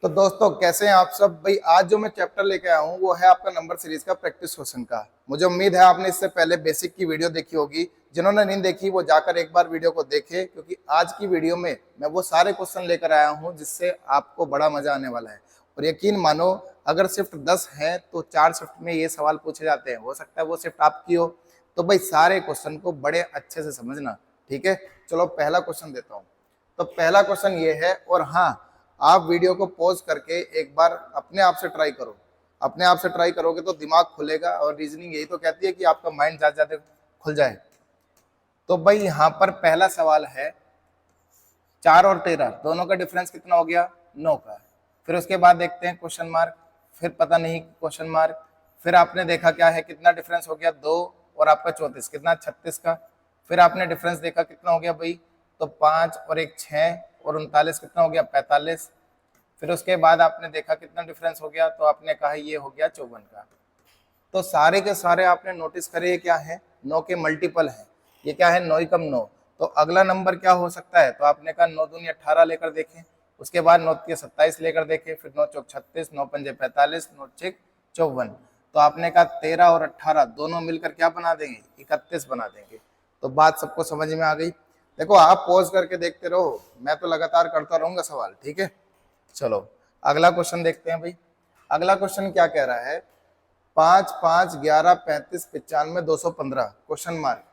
तो दोस्तों कैसे हैं आप सब भाई। आज जो मैं चैप्टर लेके आया हूँ वो है आपका नंबर सीरीज का प्रैक्टिस क्वेश्चन का। मुझे उम्मीद है आपने इससे पहले बेसिक की वीडियो देखी होगी। जिन्होंने नहीं देखी वो जाकर एक बार वीडियो को देखे, क्योंकि आज की वीडियो में मैं वो सारे क्वेश्चन लेकर आया हूँ जिससे आपको बड़ा मजा आने वाला है। और यकीन मानो, अगर शिफ्ट 10 है तो 4 शिफ्ट में ये सवाल पूछे जाते हैं। हो सकता है वो शिफ्ट आपकी हो। तो भाई सारे क्वेश्चन को बड़े अच्छे से समझना, ठीक है। चलो पहला क्वेश्चन देता हूँ। तो पहला क्वेश्चन ये है, और हाँ, आप वीडियो को पॉज करके एक बार अपने आप से ट्राई करो। अपने आप से ट्राई करोगे तो दिमाग खुलेगा, और रीजनिंग यही तो कहती है कि आपका माइंड ज्यादा ज्यादा खुल जाए। तो भाई यहाँ पर पहला सवाल है, 4 और 13 दोनों का डिफरेंस कितना हो गया? 9 का। फिर उसके बाद देखते हैं क्वेश्चन मार्क, फिर पता नहीं क्वेश्चन मार्क। फिर आपने देखा क्या है, कितना डिफरेंस हो गया? 2 और आपका 34, कितना? 36 का। फिर आपने डिफरेंस देखा कितना हो गया भाई, तो 5 और एक 6 और 39, कितना हो गया? 45। फिर उसके बाद आपने देखा कितना डिफरेंस हो गया, तो आपने कहा ये हो गया 54 का। तो सारे के सारे आपने नोटिस करे ये क्या है? 9 के मल्टीपल है। ये क्या है? 9 कम 9। तो अगला नंबर क्या हो सकता है? तो आपने कहा 9 दूनी 18 लेकर देखें। उसके बाद 9 के 27 लेकर देखें। फिर 9 चौक 36, 9 पंजे 45, 9 छक 54। तो आपने कहा 13 और 18 दोनों मिलकर क्या बना देंगे? 31 बना देंगे। तो बात सबको समझ में आ गई। देखो आप पॉज करके देखते रहो, मैं तो लगातार करता रहूंगा सवाल, ठीक है। चलो अगला क्वेश्चन देखते हैं भाई। अगला क्वेश्चन क्या कह रहा है? 5 5 11 35 95 215 क्वेश्चन मार्क।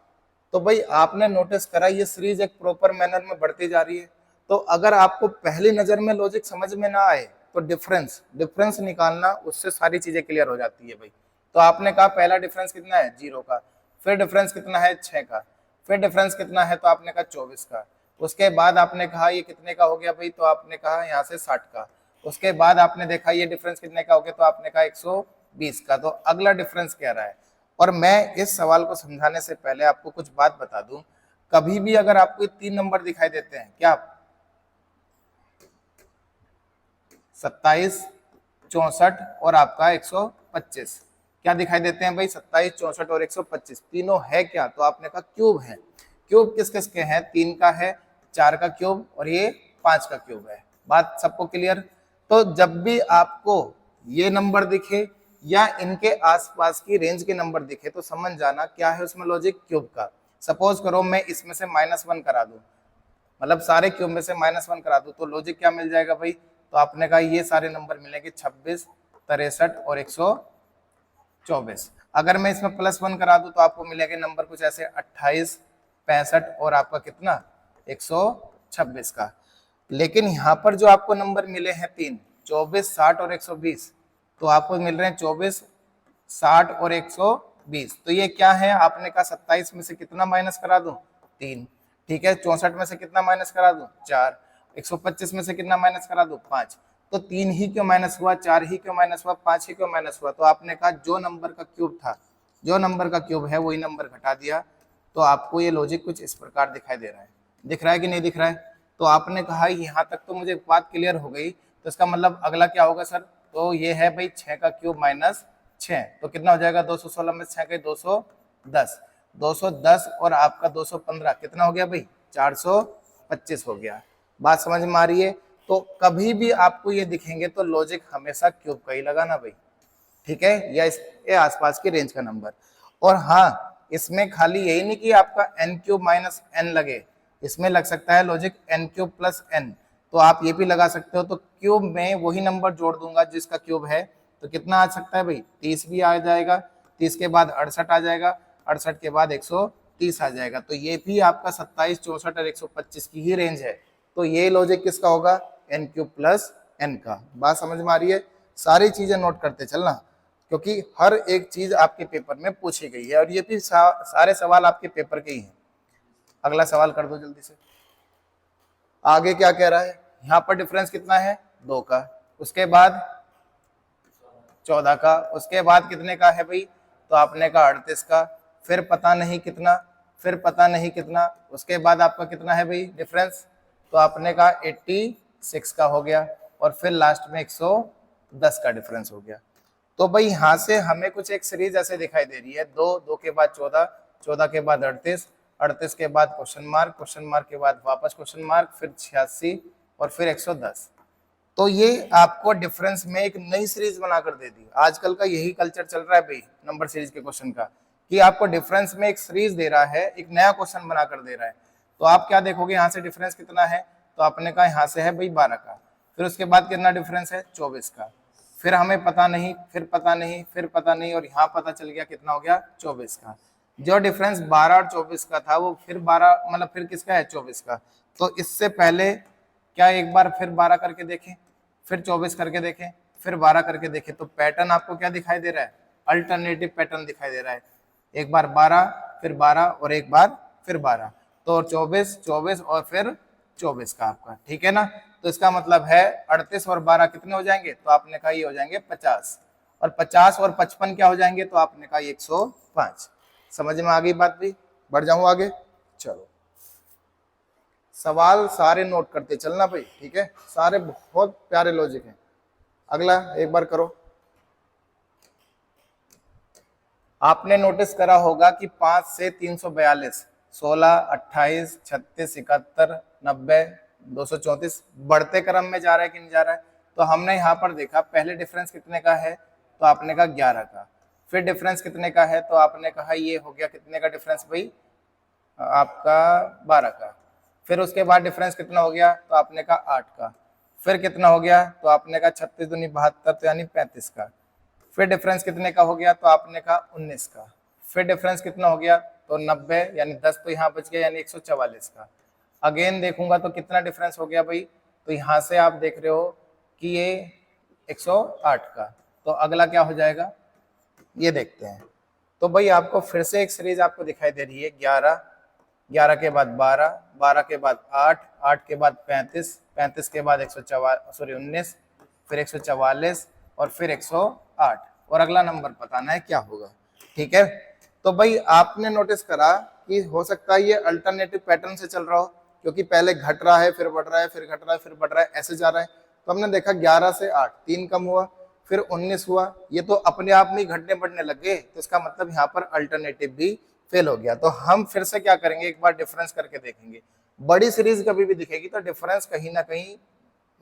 तो भाई आपने नोटिस करा ये सीरीज एक प्रॉपर मैनर में बढ़ती जा रही है। तो अगर आपको पहली नजर में लॉजिक समझ में ना आए तो डिफरेंस डिफरेंस निकालना, उससे सारी चीजें क्लियर हो जाती है भाई। तो आपने कहा पहला डिफरेंस कितना है? 0 का। फिर डिफरेंस कितना है? 6 का। फिर डिफरेंस कितना है? तो आपने कहा 24 का। उसके बाद आपने कहा ये कितने का हो गया भाई? तो आपने कहा यहाँ से 60 का। उसके बाद आपने देखा ये डिफरेंस कितने का हो गया, तो आपने कहा 120 का। तो अगला डिफरेंस कह रहा है। और मैं इस सवाल को समझाने से पहले आपको कुछ बात बता दूं। कभी भी अगर आपको 3 नंबर दिखाई देते हैं, क्या 27, 64 और आपका 125, क्या दिखाई देते हैं भाई? 27, 64 और 125 तीनों है क्या? तो आपने कहा क्यूब है। क्यूब किस किस के हैं? 3 का है, 4 का क्यूब और ये 5 का क्यूब है। बात सबको क्लियर? तो जब भी आपको ये नंबर दिखे या इनके आसपास की रेंज के नंबर दिखे तो समझ जाना क्या है उसमें लॉजिक? क्यूब का। सपोज करो मैं इसमें से -1 करा दूं, मतलब सारे क्यूब में से -1 करा दूं, तो लॉजिक क्या मिल जाएगा भाई? तो आपने कहा ये सारे नंबर मिलेंगे 26, 63 और 124। अगर मैं इसमें +1 करा दूं तो आपको मिलेंगे नंबर कुछ ऐसे 28, 65 और आपका कितना? 126 का। लेकिन यहाँ पर जो आपको नंबर मिले हैं 3, 24, 60 और 120, तो आपको मिल रहे हैं 24, 60 और 120। तो ये क्या है? आपने कहा 27 में से कितना माइनस करा दूं? 3। ठीक है। 64 में से कितना माइनस करा दूं? 4। 125 में से कितना माइनस करा दूं? 5। तो 3 ही क्यों माइनस हुआ? 4 ही क्यों माइनस हुआ? 5 ही क्यों माइनस हुआ? तो आपने कहा जो नंबर का क्यूब था, जो नंबर का क्यूब है वही नंबर घटा दिया। तो आपको ये लॉजिक कुछ इस प्रकार दिखाई दे रहा है। दिख रहा है कि नहीं दिख रहा है? तो आपने कहा यहाँ तक तो मुझे बात क्लियर हो गई। तो इसका मतलब अगला क्या होगा सर? तो ये है भाई 6 का क्यूब माइनस 6, तो कितना हो जाएगा? 216 में 6 के 210, 210 और आपका 215 कितना हो गया भाई? 425 हो गया। बात समझ में आ रही है? तो कभी भी आपको ये दिखेंगे तो लॉजिक हमेशा क्यूब का ही लगाना भाई, ठीक है, या इसके आसपास की रेंज का नंबर। और हाँ, इसमें खाली यही नहीं कि आपका n क्यूब माइनस n लगे, इसमें लग सकता है logic n cube plus n। तो आप ये भी लगा सकते हो। तो क्यूब में वही नंबर जोड़ दूंगा जिसका क्यूब है, तो कितना आ सकता है भाई? 30 भी आ जाएगा, 30 के बाद 68 आ जाएगा, 68 के बाद 130 आ जाएगा। तो ये भी आपका 27, 64 और 125 की ही रेंज है। तो ये लॉजिक किसका होगा? n क्यूब प्लस n का। बात समझ में आ रही है? सारी चीजें नोट करते चलना, क्योंकि हर एक चीज आपके पेपर में पूछी गई है, और ये भी सारे सवाल आपके पेपर के ही हैं। अगला सवाल कर दो जल्दी से। आगे क्या कह रहा है? यहाँ पर डिफरेंस कितना है? 2 का। उसके बाद 14 का। उसके बाद कितने का है भाई? तो आपने कहा 38 का। फिर पता नहीं कितना, फिर पता नहीं कितना। उसके बाद आपका कितना है भाई डिफरेंस? तो आपने कहा 86 का हो गया। और फिर लास्ट में 110 का डिफरेंस हो गया। तो भाई यहाँ से हमें कुछ एक सीरीज ऐसे दिखाई दे रही है, 2, 2 के बाद 14, 14 के बाद 38, 38 के बाद क्वेश्चन मार्क के बाद वापस क्वेश्चन मार्क, फिर 86 और फिर 110। तो ये आपको डिफरेंस में एक नई सीरीज बनाकर दे दी। आजकल का यही कल्चर चल रहा है भाई नंबर सीरीज के क्वेश्चन का, कि आपको डिफरेंस में एक सीरीज दे रहा है, एक नया क्वेश्चन बनाकर दे रहा है। तो आप क्या देखोगे, यहाँ से डिफरेंस कितना है, तो आपने कहा यहाँ से है भाई 12 का, फिर उसके बाद कितना डिफरेंस है 24 का, फिर हमें पता नहीं, फिर पता नहीं, फिर पता नहीं, और यहाँ पता चल गया कितना हो गया 24 का। जो डिफरेंस 12 और 24 का था वो फिर 12 मतलब फिर किसका है 24 का। तो इससे पहले क्या एक बार फिर 12 करके देखें, फिर 24 करके देखें, फिर 12 करके देखें, तो पैटर्न आपको क्या दिखाई दे रहा है, अल्टरनेटिव पैटर्न दिखाई दे रहा है। एक बार 12, फिर 12 और एक बार फिर 12, तो 24, 24 और फिर 24 का आपका, ठीक है ना। तो इसका मतलब है 38 और 12 कितने हो जाएंगे, तो आपने कहा ये हो जाएंगे 50, और 50 और 55 क्या हो जाएंगे, तो आपने कहा 105। समझ में आ गई बात भी, बढ़ जाऊं आगे, चलो सवाल सारे नोट करते चलना भाई, ठीक है, सारे बहुत प्यारे लॉजिक हैं। अगला एक बार करो। आपने नोटिस करा होगा कि 5 से 342, 16, 28, 36, 71, 90, 234 बढ़ते क्रम में जा रहा है कि नहीं जा रहा है। तो हमने यहाँ पर देखा पहले डिफरेंस कितने का है, तो आपने कहा 11 का, फिर डिफरेंस कितने का है, तो आपने कहा ये हो गया कितने का डिफरेंस भाई, आपका 12 का, फिर उसके बाद डिफरेंस कितना हो गया, तो आपने कहा 8 का, फिर कितना हो गया, तो आपने कहा 36 दूनी 72, तो यानी 35 का, फिर डिफरेंस कितने का हो गया, तो आपने कहा 19 का, फिर डिफरेंस कितना हो गया, तो 90 यानी 10 तो यहाँ बच गया यानी 144 का। अगेन देखूंगा तो कितना डिफरेंस हो गया भाई, तो यहाँ से आप देख रहे हो कि ये 108 का, तो अगला क्या हो जाएगा ये देखते हैं। तो भाई आपको फिर से एक सीरीज आपको दिखाई दे रही है 11, 11 के बाद 12, 12 के बाद 8, 8 के बाद 35, 35 के बाद 19, फिर 144 और फिर 108, और अगला नंबर बताना है क्या होगा, ठीक है। तो भाई आपने नोटिस करा कि हो सकता है ये अल्टरनेटिव पैटर्न से चल रहा हो, क्योंकि पहले घट रहा है फिर बढ़ रहा है, फिर घट रहा है फिर बढ़ रहा है, ऐसे जा रहा है। तो हमने देखा 11 से 8 3 कम हुआ, फिर 19 हुआ, ये तो अपने आप में ही घटने बढ़ने लग गए, तो इसका मतलब यहाँ पर अल्टरनेटिव भी फेल हो गया। तो हम फिर से क्या करेंगे, एक बार डिफरेंस करके देखेंगे। बड़ी सीरीज कभी भी दिखेगी तो डिफरेंस कहीं ना कहीं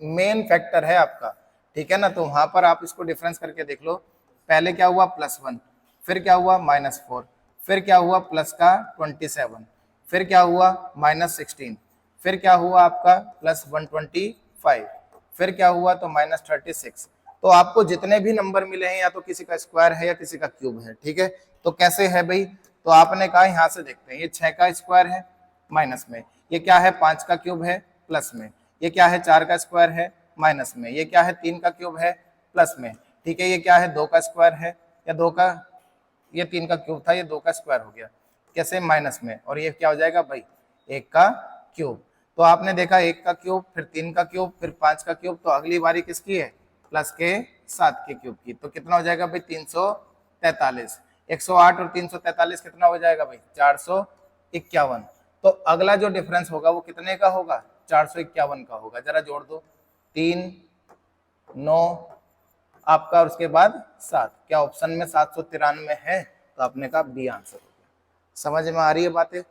मेन फैक्टर है आपका, ठीक है ना। तो वहां पर आप इसको डिफरेंस करके देख लो। पहले क्या हुआ +1, फिर क्या हुआ -4, फिर क्या हुआ प्लस का 27, फिर क्या हुआ -16, फिर क्या हुआ आपका +125, फिर क्या हुआ तो -36। तो आपको जितने भी नंबर मिले हैं या तो किसी का स्क्वायर है या किसी का क्यूब है, ठीक है। तो कैसे है भाई, तो आपने कहा यहाँ से देखते हैं, ये 6 का स्क्वायर है माइनस में, ये क्या है 5 का क्यूब है प्लस में, ये क्या है 4 का स्क्वायर है माइनस में, ये क्या है 3 का क्यूब है प्लस में, ठीक है, ये क्या है 2 का स्क्वायर है या 2 का, ये 3 का क्यूब था, ये 2 का स्क्वायर हो गया कैसे माइनस में, और ये क्या हो जाएगा भाई 1 का क्यूब। तो आपने देखा 1 का क्यूब, फिर 3 का क्यूब, फिर 5 का क्यूब, तो अगली बारी किसकी है प्लस के 7 के क्यूब की। तो कितना हो जाएगा भाई 343, 108 और 343 कितना हो जाएगा भाई 451। तो अगला जो डिफरेंस होगा वो कितने का होगा 451 का होगा। जरा जोड़ दो 3 9 आपका, और उसके बाद 7, क्या ऑप्शन में 793 है, तो आपने कहा बी आंसर हो गया। समझ में आ रही है बातें।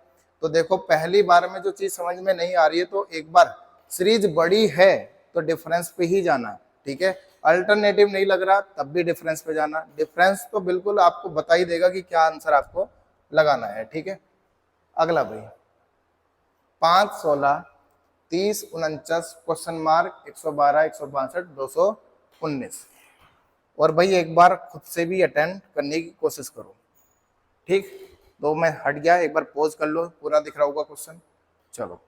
तो देखो पहली बार में जो चीज समझ में नहीं आ रही है तो एक बार सीरीज बड़ी है तो डिफरेंस पे ही जाना, ठीक है। अल्टरनेटिव नहीं लग रहा तब भी डिफरेंस पे जाना, डिफरेंस तो बिल्कुल आपको बता ही देगा कि क्या आंसर आपको लगाना है, ठीक है। अगला भाई 5, 16, 30, 49 क्वेश्चन मार्क 112, 162, 219। और भाई एक बार खुद से भी अटेंड करने की कोशिश करो, ठीक। तो मैं हट गया, एक बार पॉज कर लो, पूरा दिख रहा होगा क्वेश्चन। चलो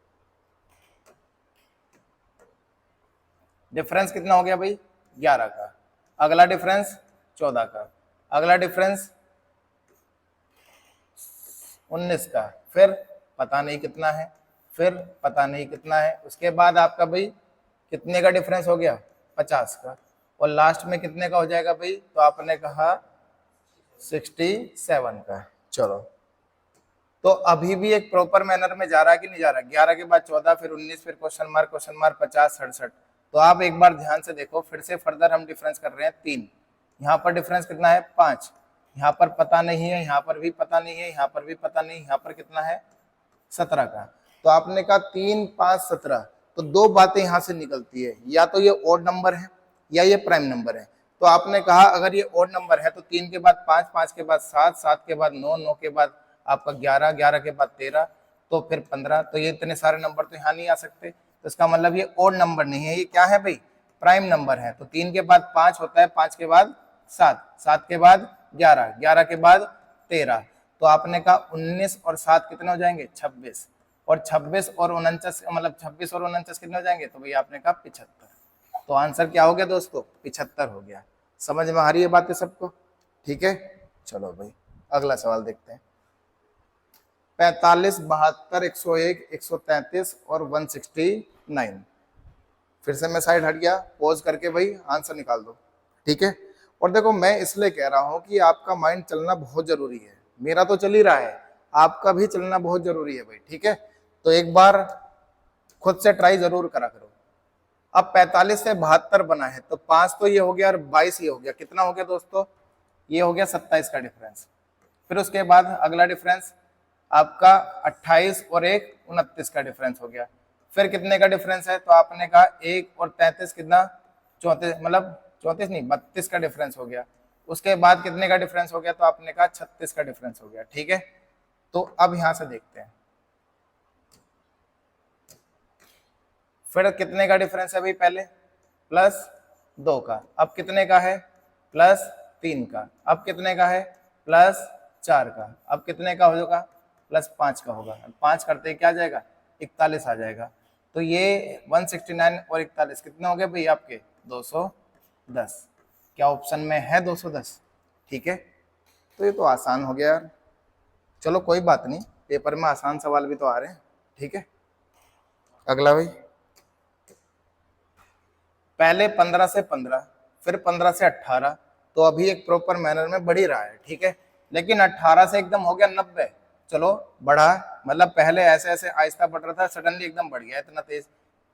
डिफरेंस कितना हो गया भाई 11 का, अगला डिफरेंस 14 का, अगला डिफरेंस 19 का, फिर पता नहीं कितना है, फिर पता नहीं कितना है, उसके बाद आपका भाई कितने का डिफरेंस हो गया 50 का, और लास्ट में कितने का हो जाएगा भाई, तो आपने कहा 67 का। चलो तो अभी भी एक प्रॉपर मैनर में जा रहा है कि नहीं जा रहा, 11 के बाद 14, फिर 19, फिर क्वेश्चन मार्क 50, 67। तो आप एक बार ध्यान से देखो, फिर से फर्दर हम डिफरेंस कर रहे हैं 3, यहाँ पर डिफरेंस कितना है 5, यहाँ पर पता नहीं है, यहाँ पर भी पता नहीं है, यहाँ पर भी पता नहीं, यहाँ पर कितना है 17 का। तो आपने कहा 3, 5, 17, तो दो बातें यहां से निकलती है, या तो ये ओड नंबर है या ये प्राइम नंबर है। तो आपने कहा अगर ये ओड नंबर है तो 3 के बाद 5, 5 के बाद 7, 7 के बाद 9, 9 के बाद आपका 11, 11 के बाद 13, तो फिर 15। तो ये इतने सारे नंबर तो यहाँ नहीं आ सकते, तो इसका मतलब ये ओड नंबर नहीं है, ये क्या है भाई, प्राइम नंबर है। तो 3 के बाद 5 होता है, 5 के बाद 7, 7 के बाद 11, 11 के बाद 13। तो आपने कहा 19 और 7 कितने हो जाएंगे, 26, और 26 और 49 मतलब 26 और 49 कितने हो जाएंगे, तो भाई आपने कहा 75। तो आंसर क्या हो गया दोस्तों, 75 हो गया। समझ में आ रही है बातें सबको, ठीक है। चलो भाई अगला सवाल देखते हैं। 45, 72, 101, 133 और 169। फिर से मैं साइड हट गया, पॉज करके भाई आंसर निकाल दो, ठीक है। और देखो मैं इसलिए कह रहा हूं कि आपका माइंड चलना बहुत जरूरी है, मेरा तो चल ही रहा है, आपका भी चलना बहुत जरूरी है भाई, ठीक है। तो एक बार खुद से ट्राई जरूर करा करो। अब 45 से 72 बना है, तो 5 तो ये हो गया और 22 ये हो गया, कितना हो गया दोस्तों, ये हो गया 27 का डिफरेंस। फिर उसके बाद अगला डिफरेंस आपका 28 और 1 29 का डिफरेंस हो गया। फिर कितने का डिफरेंस है, तो आपने कहा 1 और 33 कितना, 34, मतलब 34 नहीं 32 का डिफरेंस हो गया। उसके बाद कितने का डिफरेंस हो गया, तो आपने कहा 36 का डिफरेंस हो गया, ठीक है। तो अब यहां से देखते हैं फिर कितने का डिफरेंस है भाई, पहले +2 का, अब कितने का है, +3 का, अब कितने का है, +4 का, अब कितने का होगा, +5 का होगा। 5 करते ही क्या आ जाएगा, 41 आ जाएगा। तो ये 169 और 41 कितने हो गए भाई आपके, 210। क्या ऑप्शन में है 210, ठीक है। तो ये तो आसान हो गया यार, चलो कोई बात नहीं, पेपर में आसान सवाल भी तो आ रहे हैं, ठीक है। अगला भाई, पहले 15 से 15, फिर 15 से 18, तो अभी एक प्रॉपर मैनर में बढ़ ही रहा है, ठीक है। लेकिन 18 से एकदम हो गया 90, चलो बढ़ा, मतलब पहले ऐसे ऐसे आहिस्ता बढ़ रहा था, सडनली एकदम बढ़ गया इतना तेज।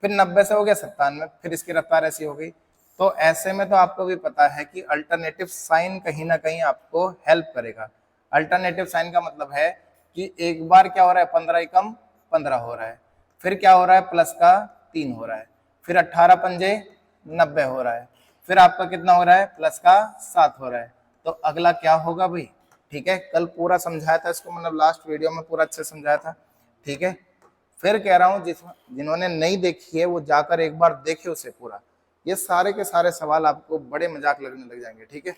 फिर 90 से हो गया 97, फिर इसकी रफ्तार ऐसी हो गई। तो ऐसे में तो आपको भी पता है कि अल्टरनेटिव साइन कहीं ना कहीं आपको हेल्प करेगा। अल्टरनेटिव साइन का मतलब है कि एक बार क्या हो रहा है, 15 एकम 15 हो रहा है, फिर क्या हो रहा है, प्लस का 3 हो रहा है, फिर 18 पंजे 90 हो रहा है, फिर आपका कितना हो रहा है, प्लस का 7 हो रहा है। तो अगला क्या होगा भाई, ठीक है। कल पूरा समझाया था इसको, मतलब लास्ट वीडियो में पूरा अच्छे समझाया था, ठीक है। फिर कह रहा हूं जिन्होंने नहीं देखी है वो जाकर एक बार देखे उसे पूरा, ये सारे के सारे सवाल आपको बड़े मजाक लगने लग जाएंगे, ठीक है।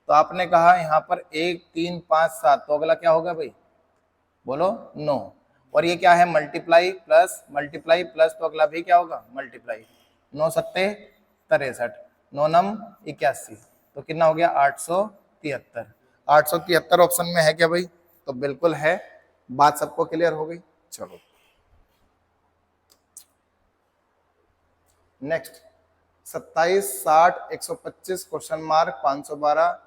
तो आपने कहा यहाँ पर 1, 3, 5, 7, तो अगला क्या होगा भाई, बोलो 9। और ये क्या है, मल्टीप्लाई प्लस, तो अगला भी क्या होगा, मल्टीप्लाई। 9 सत्ते 63, 9 नम 81, तो कितना हो गया, 873। 873 ऑप्शन में है क्या भाई, तो बिल्कुल है। बात सबको क्लियर हो गई। चलो नेक्स्ट, 27, 60, 125, क्वेश्चन मार्क 512,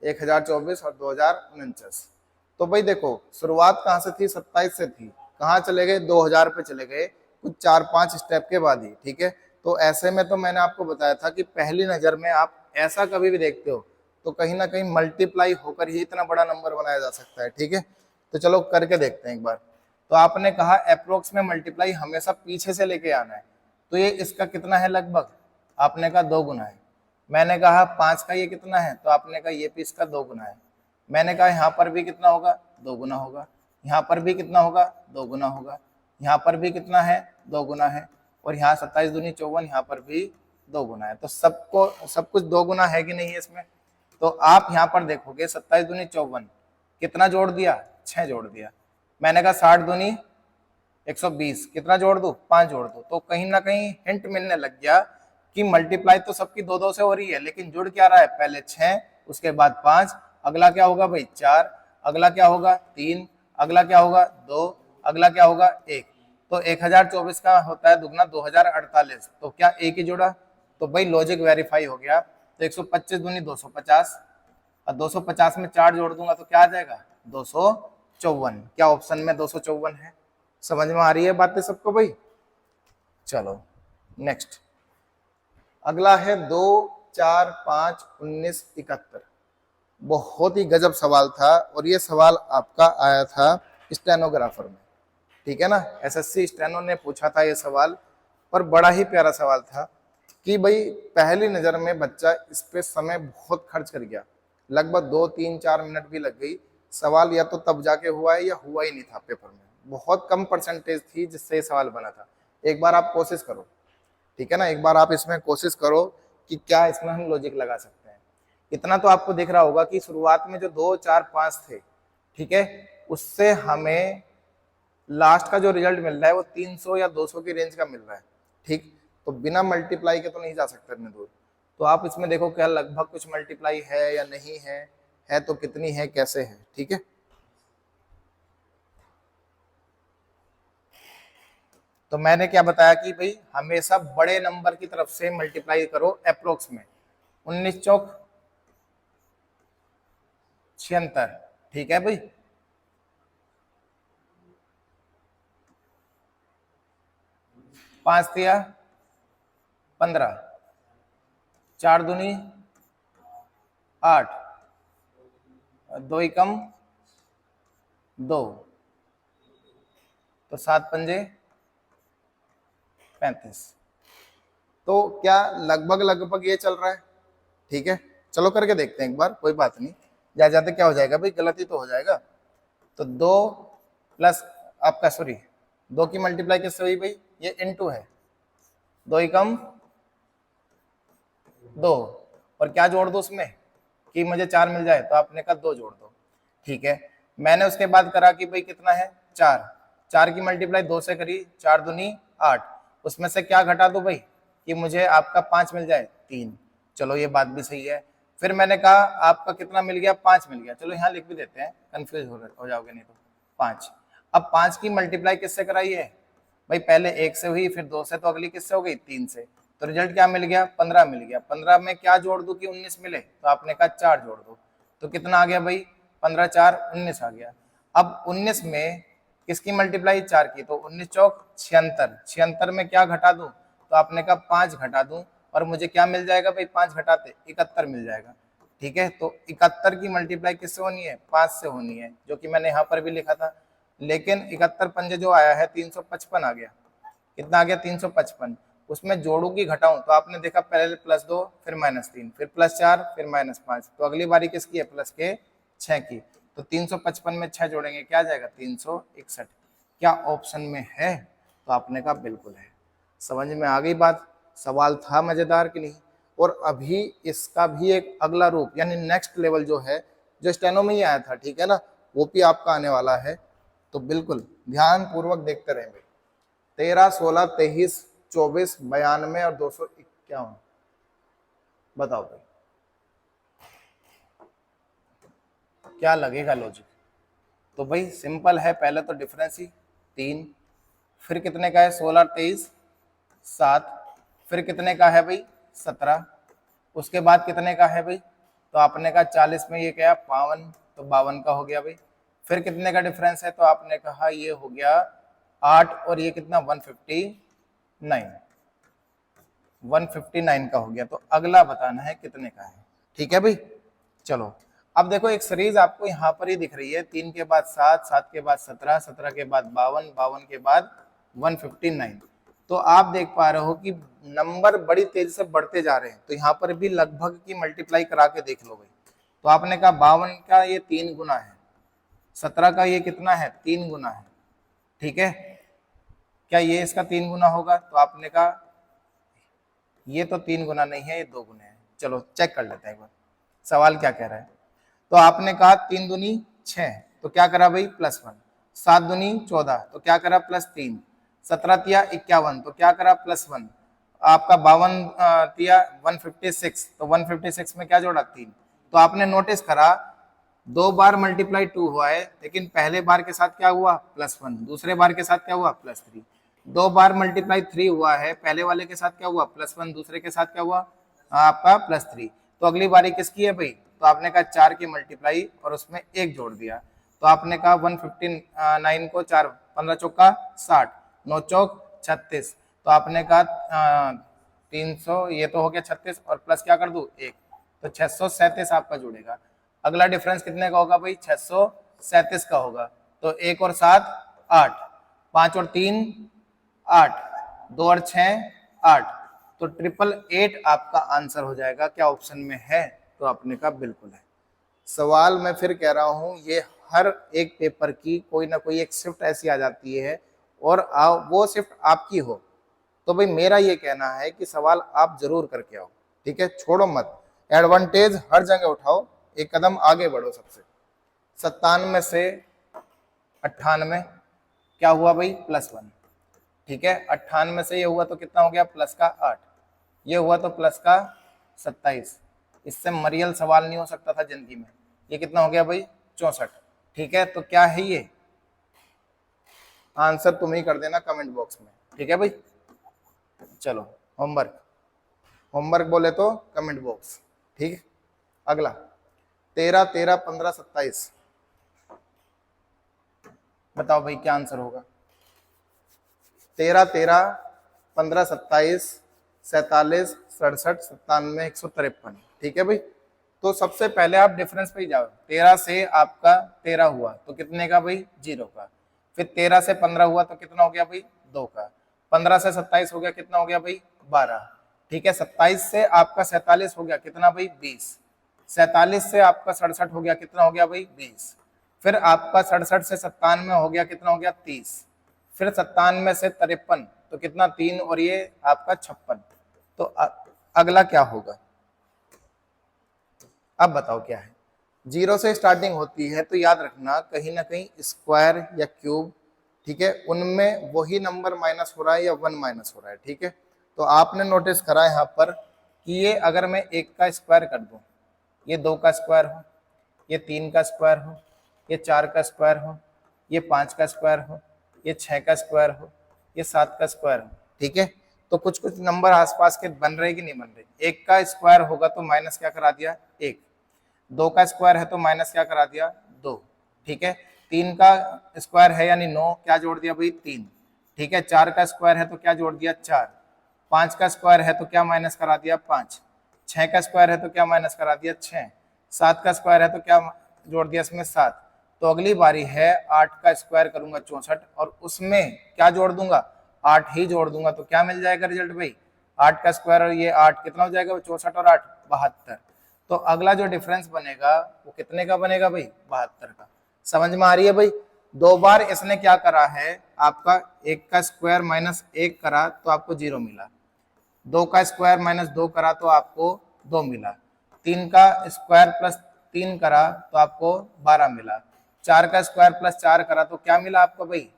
1024 और 2049। तो भाई देखो शुरुआत कहाँ से थी, 27 से थी, कहाँ चले गए, 2000 पे चले गए, कुछ 4-5 स्टेप के बाद ही, ठीक है। तो ऐसे में तो मैंने आपको बताया था कि पहली नजर में आप ऐसा कभी भी देखते हो तो कहीं ना कहीं मल्टीप्लाई होकर ही इतना बड़ा नंबर बनाया जा सकता है, ठीक है। तो चलो करके देखते हैं एक बार। तो आपने कहा अप्रोक्स में मल्टीप्लाई हमेशा पीछे से लेके आना है, तो ये इसका कितना है लगभग, आपने कहा 2 गुना है। मैंने कहा 5 का ये कितना है, तो आपने कहा ये भी इसका 2 गुना है। मैंने कहा यहाँ पर भी कितना होगा, 2 गुना होगा, यहाँ पर भी कितना होगा, 2 गुना होगा, यहाँ पर भी कितना है, 2 गुना है, और यहाँ 27 दूनी 54, यहाँ पर भी 2 गुना है। तो सब कुछ 2 गुना है कि नहीं है इसमें। तो आप यहाँ पर देखोगे 27 दूनी 54, कितना जोड़ दिया, 6 जोड़ दिया। मैंने कहा 60 दूनी 120, कितना जोड़ दू, 5 जोड़ दो। तो कहीं ना कहीं हिंट मिलने लग गया कि मल्टीप्लाई तो सबकी 2-2 से हो रही है, लेकिन जुड़ क्या रहा है, पहले 6, उसके बाद 5, अगला क्या होगा भाई 4, अगला क्या होगा 3, अगला क्या होगा 2, अगला क्या होगा 1। तो 1024 का होता है दुगना 2048, तो क्या एक ही जुड़ा, तो भाई लॉजिक वेरीफाई हो गया। तो 125 दूनी 250, और 250 में 4 जोड़ दूंगा तो क्या आ जाएगा, 254। क्या ऑप्शन में 254 है। समझ में आ रही है बातें सबको भाई। चलो नेक्स्ट, अगला है 2, 4, 5, 19, 71। बहुत ही गजब सवाल था, और ये सवाल आपका आया था स्टेनोग्राफर में, ठीक है ना। एसएससी स्टेनो ने पूछा था ये सवाल, और बड़ा ही प्यारा सवाल था कि भाई पहली नजर में बच्चा इस पे समय बहुत खर्च कर गया, लगभग 2 3 4 मिनट भी लग गई। सवाल या तो तब जाके हुआ है या हुआ ही नहीं था पेपर में, बहुत कम परसेंटेज थी जिससे ये सवाल बना था। एक बार आप कोशिश करो, ठीक है ना, एक बार आप इसमें कोशिश करो कि क्या इसमें हम लॉजिक लगा सकते हैं। इतना तो आपको दिख रहा होगा कि शुरुआत में जो 2 4 5 थे, ठीक है, उससे हमें लास्ट का जो रिजल्ट मिल रहा है वो 300 या 200 की रेंज का मिल रहा है, ठीक। तो बिना मल्टीप्लाई के तो नहीं जा सकते इतने दूर। तो आप इसमें देखो क्या लगभग कुछ मल्टीप्लाई है या नहीं है तो कितनी है, कैसे है, ठीक है। तो मैंने क्या बताया कि भाई हमेशा बड़े नंबर की तरफ से मल्टीप्लाई करो अप्रोक्स में। 19 चौक 76, ठीक है भाई। पांच तिया 15, 4 दूनी 8, 2 एकम 2, तो 7 पंजे 35। तो क्या लगभग लगभग ये चल रहा है, ठीक है। चलो करके देखते हैं एक बार, कोई बात नहीं, जा जाते क्या हो जाएगा भाई, गलती तो हो जाएगा। तो 2 प्लस आपका सॉरी 2 की मल्टीप्लाई किससे हुई भाई, ये इनटू है, 2 एकम 2, और क्या जोड़ दो उसमें कि मुझे 4 मिल जाए, तो आपने कहा 2 जोड़ दो, ठीक है। मैंने उसके बाद करा कि भाई कितना है 4, 4 की मल्टीप्लाई 2 से करी, 4 दूनी 8, उसमें से क्या घटा दो भाई कि मुझे आपका 5 मिल जाए, 3। चलो ये बात भी सही है। फिर मैंने कहा आपका कितना मिल गया, 5 मिल गया, चलो यहाँ लिख भी देते हैं, कंफ्यूज हो जाओगे नहीं तो। 5, अब 5 की मल्टीप्लाई किससे कराई है भाई, पहले 1 से हुई, फिर 2 से, तो अगली किससे हो गई, 3 से। तो रिजल्ट क्या मिल गया, 15 मिल गया। 15 में क्या जोड़ दूं कि 19 मिले, तो आपने कहा 4 जोड़ दो, तो कितना आ गया भाई, 15 4 19 आ गया। अब 19 में किसकी मल्टीप्लाई, 4 की, तो 19 चौक 76, 76 में क्या घटा दूं, तो आपने कहा 5 घटा दूं, और मुझे क्या मिल जाएगा भाई, 5 घटाते 71 मिल जाएगा, ठीक है। तो 71 की मल्टीप्लाई किससे होनी है, 5 से होनी है, जो कि मैंने यहाँ पर भी लिखा था। लेकिन 71 पंजे जो आया है 355 आ गया, कितना आ गया 355। उसमें जोड़ू की घटाऊं, तो आपने देखा पहले +2, फिर -3, फिर +4, फिर -5, तो अगली बारी किसकी है, प्लस के 6 की। तो 355 में 6 जोड़ेंगे, क्या आ जाएगा 361। क्या ऑप्शन में है, तो आपने कहा बिल्कुल है। समझ में आ गई बात, सवाल था मजेदार कि नहीं। और अभी इसका भी एक अगला रूप यानी नेक्स्ट लेवल जो है, जो स्टेनो में ही आया था, ठीक है ना, वो भी आपका आने वाला है। तो बिल्कुल ध्यान पूर्वक देखते रहेंगे। 13 16 23 24 92 और 251, बताओ भाई क्या लगेगा लॉजिक। तो भाई सिंपल है, पहले तो डिफरेंस ही 3, फिर कितने का है 16 23 7, फिर कितने का है भाई 17, उसके बाद कितने का है भाई, तो आपने कहा 40 में ये क्या 52, तो 52 का हो गया भाई। फिर कितने का डिफरेंस है, तो आपने कहा ये हो गया 8, और ये कितना 159 का हो गया। तो अगला बताना है कितने का है, ठीक है भाई। चलो अब देखो एक सीरीज आपको यहाँ पर ही दिख रही है, 3 के बाद 7, 7 के बाद 17, 17 के बाद 52, 52 के बाद 159। तो आप देख पा रहे हो कि नंबर बड़ी तेजी से बढ़ते जा रहे हैं। तो यहाँ पर भी लगभग की मल्टीप्लाई करा के देख लो भाई। तो आपने कहा 52 का ये 3 गुना है, 17 का ये कितना है 3 गुना है, ठीक है। क्या ये इसका 3 गुना होगा, तो आपने कहा ये तो 3 गुना नहीं है, ये 2 गुने हैं। चलो चेक कर लेते हैं एक बार सवाल क्या कह रहा है। तो आपने कहा 3 दूनी 6, तो क्या करा भाई +1, 7 दूनी 14, तो क्या करा +3, 17 तिया 51, तो क्या करा +1, आपका 52 तिया 156, तो 156 में क्या जोड़ा 3। तो आपने नोटिस करा 2 बार मल्टीप्लाई 2 हुआ है, लेकिन पहले बार के साथ क्या हुआ +1, दूसरे बार के साथ क्या हुआ +3। 2 बार मल्टीप्लाई 3 हुआ है, पहले वाले के साथ क्या हुआ +1, दूसरे के साथ क्या हुआ आपका +3। तो अगली बारी किसकी है भाई, तो आपने कहा 4 की मल्टीप्लाई और उसमें 1 जोड़ दिया। तो आपने कहा 159 को 4, 15 चौका 60, 9 चौक 36, तो आपने कहा 300, ये तो हो गया 36, और प्लस क्या कर दूं 1, तो 637 आपका जुड़ेगा। अगला डिफरेंस कितने का होगा भाई 637 का होगा। तो 1 और 7 8, 5 और 3 8, 2 और 6 8, तो 888 आपका आंसर हो जाएगा। क्या ऑप्शन में है? तो आपने कहा बिल्कुल है। सवाल मैं फिर कह रहा हूं, ये हर एक पेपर की कोई ना कोई एक शिफ्ट ऐसी आ जाती है और वो शिफ्ट आपकी हो, तो भाई मेरा ये कहना है कि सवाल आप जरूर करके आओ, ठीक है, छोड़ो मत, एडवांटेज हर जगह उठाओ, एक कदम आगे बढ़ो सबसे। 97 से 98 क्या हुआ भाई? +1, ठीक है। 98 से ये हुआ तो कितना हो गया? प्लस का 8, ये हुआ तो प्लस का 27। इससे मरियल सवाल नहीं हो सकता था जिंदगी में। ये कितना हो गया भाई? 64, ठीक है। तो क्या है ये? आंसर तुम ही कर देना कमेंट बॉक्स में, ठीक है भाई। चलो होमवर्क, होमवर्क बोले तो कमेंट बॉक्स, ठीक है। अगला 13 13 15 27, बताओ भाई क्या आंसर होगा? 13 13 15 27 47 67 97 153, ठीक है भाई। तो सबसे पहले आप डिफरेंस पे ही जाओ। 13 से आपका 13 हुआ तो कितने का भाई? 0 का। फिर 13 से 15 हुआ तो कितना हो गया भाई? 2 का। 15 से 27 हो गया, कितना हो गया भाई? 12, ठीक है। 27 से आपका 47 हो गया, कितना भाई? 20। 47 से आपका 67 हो गया, कितना हो गया भाई? 20। फिर आपका 67 से 97 हो गया, कितना हो गया? 30। फिर 97 से 53 तो कितना? 3, और ये आपका 56। तो अगला क्या होगा? अब बताओ क्या है? 0 से स्टार्टिंग होती है तो याद रखना कहीं ना कहीं स्क्वायर या क्यूब, ठीक है, उनमें वही नंबर माइनस हो रहा है या 1 माइनस हो रहा है, ठीक है। तो आपने नोटिस करा यहाँ पर कि ये अगर मैं 1 का स्क्वायर कर दूं, ये 2 का स्क्वायर हो, ये 3 का स्क्वायर हो, ये 4 का स्क्वायर हो, ये 5 का स्क्वायर हो, ये 6 का स्क्वायर हो, ये 7 का स्क्वायर हो, ठीक है। तो कुछ कुछ नंबर आसपास के बन रहे कि नहीं बन रहे? 1 का स्क्वायर होगा तो माइनस क्या करा दिया? 1। 2 का स्क्वायर है तो माइनस क्या करा दिया? 2, ठीक है। 3 का स्क्वायर है यानी 9, क्या जोड़ दिया भाई? 3, ठीक है। 4 का स्क्वायर है तो क्या जोड़ दिया? 4। 5 का स्क्वायर है तो क्या माइनस करा दिया? 5। 6 का स्क्वायर है तो क्या माइनस करा दिया? 6। 7 का स्क्वायर है तो क्या जोड़ दिया इसमें? 7। तो अगली बारी है 8 का स्क्वायर करूंगा 64 और उसमें क्या जोड़ दूंगा? 8 ही जोड़ दूंगा। तो क्या मिल जाएगा रिजल्ट भाई? 8 का स्क्वायर और ये 8 कितना हो जाएगा? 64 और 8 72। तो अगला जो डिफरेंस बनेगा वो कितने का बनेगा भाई? 72 का। समझ में आ रही है भाई? 2 बार इसने क्या करा है आपका? 1 का स्क्वायर माइनस 1 करा तो आपको 0 मिला। 2 का स्क्वायर माइनस 2 करा तो आपको 2 मिला। 3 का स्क्वायर प्लस 3 करा तो आपको 12 मिला। 4 का स्क्वायर प्लस 4 करा तो क्या मिला आपको भाई?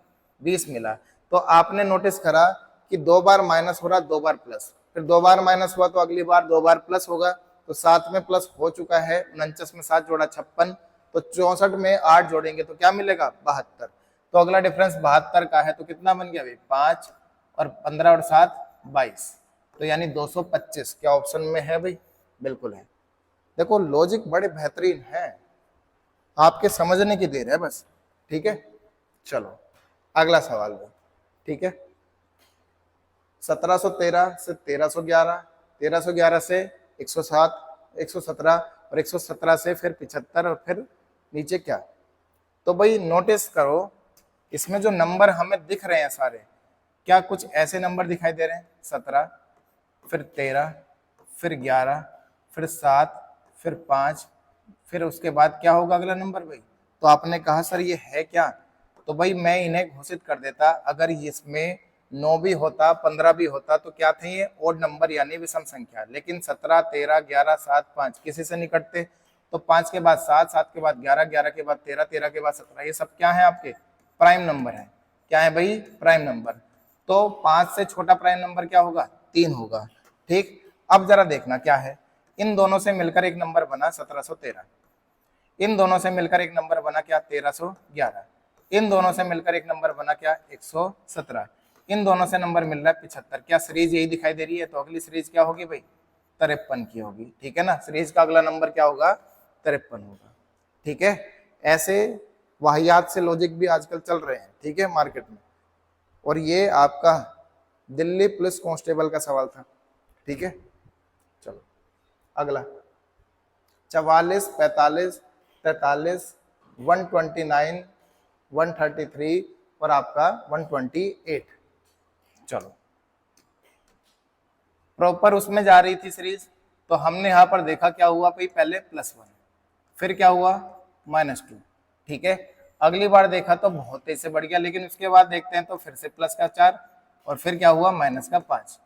20 मिला। तो आपने नोटिस करा कि 2 बार माइनस हो रहा, 2 बार प्लस, फिर 2 बार माइनस हुआ तो अगली बार 2 बार प्लस होगा। तो 7 में प्लस हो चुका है, 49 में 7 जोड़ा 56, तो 64 में 8 जोड़ेंगे तो क्या मिलेगा? 72। तो अगला डिफरेंस 72 का है तो कितना बन गया भाई? 5 और 15 और 7 22, तो यानी 225। क्या ऑप्शन में है भाई? बिल्कुल है। देखो लॉजिक बड़े बेहतरीन है, आपके समझने की देर है बस, ठीक है। चलो अगला सवाल है, ठीक है। 1713 से 1311, 1311 से 107, 117 और 117 से फिर 75 और फिर नीचे क्या? तो भाई नोटिस करो इसमें जो नंबर हमें दिख रहे हैं सारे, क्या कुछ ऐसे नंबर दिखाई दे रहे हैं? 17, फिर 13, फिर 11, फिर 7, फिर 5, फिर उसके बाद क्या होगा अगला नंबर भाई? तो आपने कहा सर ये है क्या? तो भाई मैं इन्हें घोषित कर देता, अगर इसमें 9 भी होता, 15 भी होता तो क्या थे ये? ओड नंबर यानी विषम संख्या। लेकिन 17, 13, 11, 7, 5 किसी से नहीं कटते, तो 5 के बाद 7, 7 के बाद 11, 11 के बाद 13, 13 के बाद 17, ये सब क्या है आपके? प्राइम नंबर है। क्या है भाई? Prime number. तो 5 से छोटा प्राइम नंबर क्या होगा? 3 होगा, ठीक। अब जरा देखना क्या है, इन दोनों से मिलकर एक नंबर बना 1713, इन दोनों से मिलकर एक नंबर बना क्या? 1311, इन दोनों से मिलकर एक नंबर बना क्या? 117, इन दोनों से नंबर मिल रहा है 75। क्या सीरीज यही दिखाई दे रही है? तो अगली सीरीज क्या होगी भाई? 53 की होगी, ठीक है ना। सीरीज का अगला नंबर क्या होगा? 53 होगा, ठीक है। ऐसे वाहियात से लॉजिक भी आजकल चल रहे हैं, ठीक है, मार्केट में। और ये आपका दिल्ली पुलिस कांस्टेबल का सवाल था, ठीक है। चलो अगला 44, 45, 43, 129, 133 और आपका 128। चलो प्रॉपर उसमें जा रही थी सीरीज, तो हमने यहाँ पर देखा क्या हुआ भाई, पहले +1, फिर क्या हुआ -2, ठीक है। अगली बार देखा तो बहुत तेज से बढ़ गया, लेकिन उसके बाद देखते हैं तो फिर से +4 और फिर क्या हुआ -5।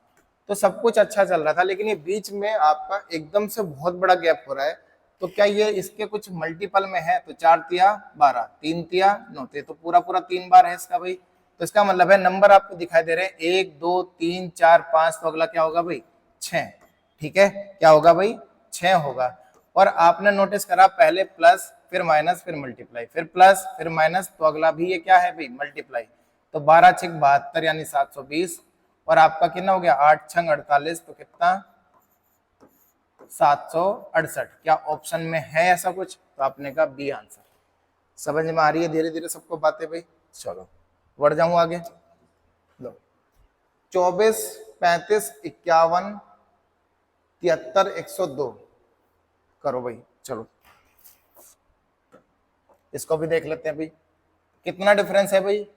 तो सब कुछ अच्छा चल रहा था, लेकिन ये बीच में आपका एकदम से बहुत बड़ा गैप हो रहा है। तो क्या ये इसके कुछ मल्टीपल में है? तो 4 तिया 12, 3 तिया 9, तो पूरा पूरा 3 बार है इसका भाई। तो इसका मतलब है नंबर आपको दिखाई दे रहे हैं 1 2 3 4 5, तो अगला क्या होगा भाई 6, ठीक है। क्या होगा भाई 6 होगा। और आपने नोटिस करा पहले प्लस फिर माइनस फिर मल्टीप्लाई फिर प्लस फिर माइनस, तो अगला भी ये क्या है भाई मल्टीप्लाई। तो 12 6 72 यानी 720, और आपका कितना हो गया 8 6 48, तो कितना 768। क्या ऑप्शन में है ऐसा कुछ? तो आपने कहा बी आंसर। समझ में आ रही है धीरे धीरे सबको बातें भाई? चलो बढ़ जाऊं आगे। लो 24 35 51 73 102 करो भाई। चलो इसको भी देख लेते हैं भाई। कितना डिफरेंस है भाई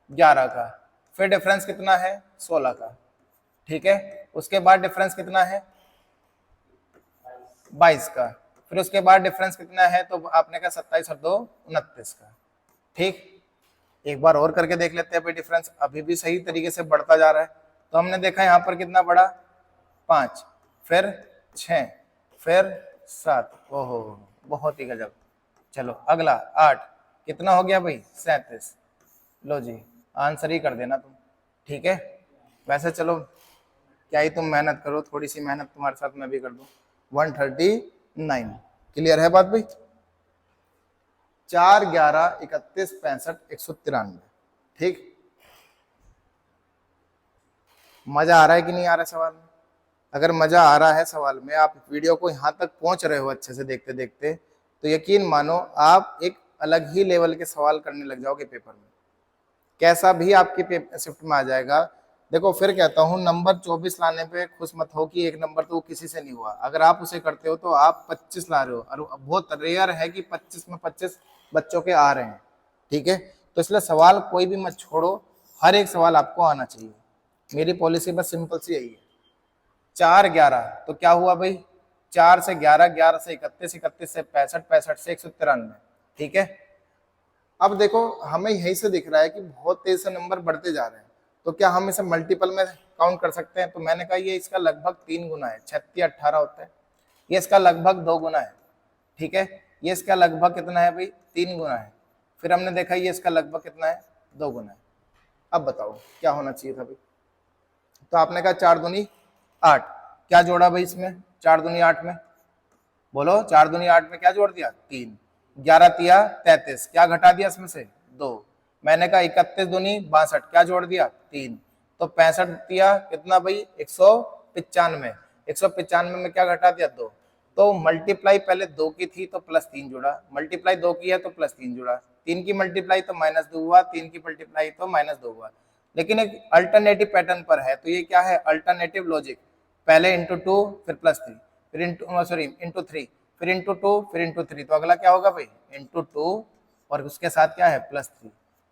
11 का, फिर डिफरेंस कितना है 16 का, ठीक है। उसके बाद डिफरेंस कितना है 22 का, फिर उसके बाद डिफरेंस कितना है, तो आपने कहा 27 और 2 29 का, ठीक। एक बार और करके देख लेते हैं भाई। डिफरेंस अभी भी सही तरीके से बढ़ता जा रहा है। तो हमने देखा यहाँ पर कितना बढ़ा 5, फिर 6, फिर 7, ओहो बहुत ही गजब। चलो अगला 8, कितना हो गया भाई 37। लो जी आंसर ही कर देना तुम, ठीक है। वैसे चलो क्या ही तुम मेहनत करो, थोड़ी सी मेहनत तुम्हारे साथ मैं भी कर दूं। 139 क्लियर है बात भाई। 4 11 31 65 193, ठीक। मजा आ रहा है कि नहीं आ रहा है सवाल में? अगर मजा आ रहा है सवाल में, आप वीडियो को यहाँ तक पहुंच रहे हो अच्छे से देखते देखते, तो यकीन मानो आप एक अलग ही लेवल के सवाल करने लग जाओगे पेपर में। कैसा भी आपके पेपर शिफ्ट में आ जाएगा। देखो फिर कहता हूँ, नंबर 24 लाने पे खुश मत हो कि एक नंबर तो किसी से नहीं हुआ। अगर आप उसे करते हो तो आप 25 ला रहे हो, और बहुत रेयर है कि 25 में 25 बच्चों के आ रहे हैं, ठीक है। तो इसलिए सवाल कोई भी मत छोड़ो, हर एक सवाल आपको आना चाहिए। मेरी पॉलिसी बस सिंपल सी यही है। 4 11 तो क्या हुआ भाई 4 से 11, 11 से 31, 31 से 65, 65 से 193, ठीक है। अब देखो हमें यही से दिख रहा है कि बहुत तेज से नंबर बढ़ते जा रहे हैं, तो क्या हम इसे मल्टीपल में काउंट कर सकते हैं? तो मैंने कहा ये इसका लगभग 3 गुना है, 36 18 होता है। ये इसका लगभग 2 गुना है, ठीक है। ये इसका लगभग कितना है भाई 3 गुना है। फिर हमने देखा ये इसका लगभग कितना है 2 गुना है। अब बताओ क्या होना चाहिए था भाई? तो आपने कहा 4 दूनी 8, क्या जोड़ा भाई इसमें 4 दूनी 8 में? बोलो 4 दूनी 8 में क्या जोड़ दिया 3, 11 तिया 33, क्या घटा दिया इसमें से 2। मैंने कहा 31 दूनी 62, क्या जोड़ दिया 3, तो 65 तिया कितना भाई 195, 195 में क्या घटा दिया 2। तो मल्टीप्लाई पहले 2 की थी तो +3 जुड़ा, मल्टीप्लाई 2 की है तो +3 जुड़ा, 3 की मल्टीप्लाई तो -2 हुआ, 3 की मल्टीप्लाई तो -2 हुआ। लेकिन एक अल्टरनेटिव पैटर्न पर है, तो ये क्या है अल्टरनेटिव लॉजिक। पहले इंटू 2 फिर +3, फिर इंटू 3, फिर इंटू 2 फिर इंटू 3, तो अगला क्या होगा भाई इंटू 2 और उसके साथ क्या है +3।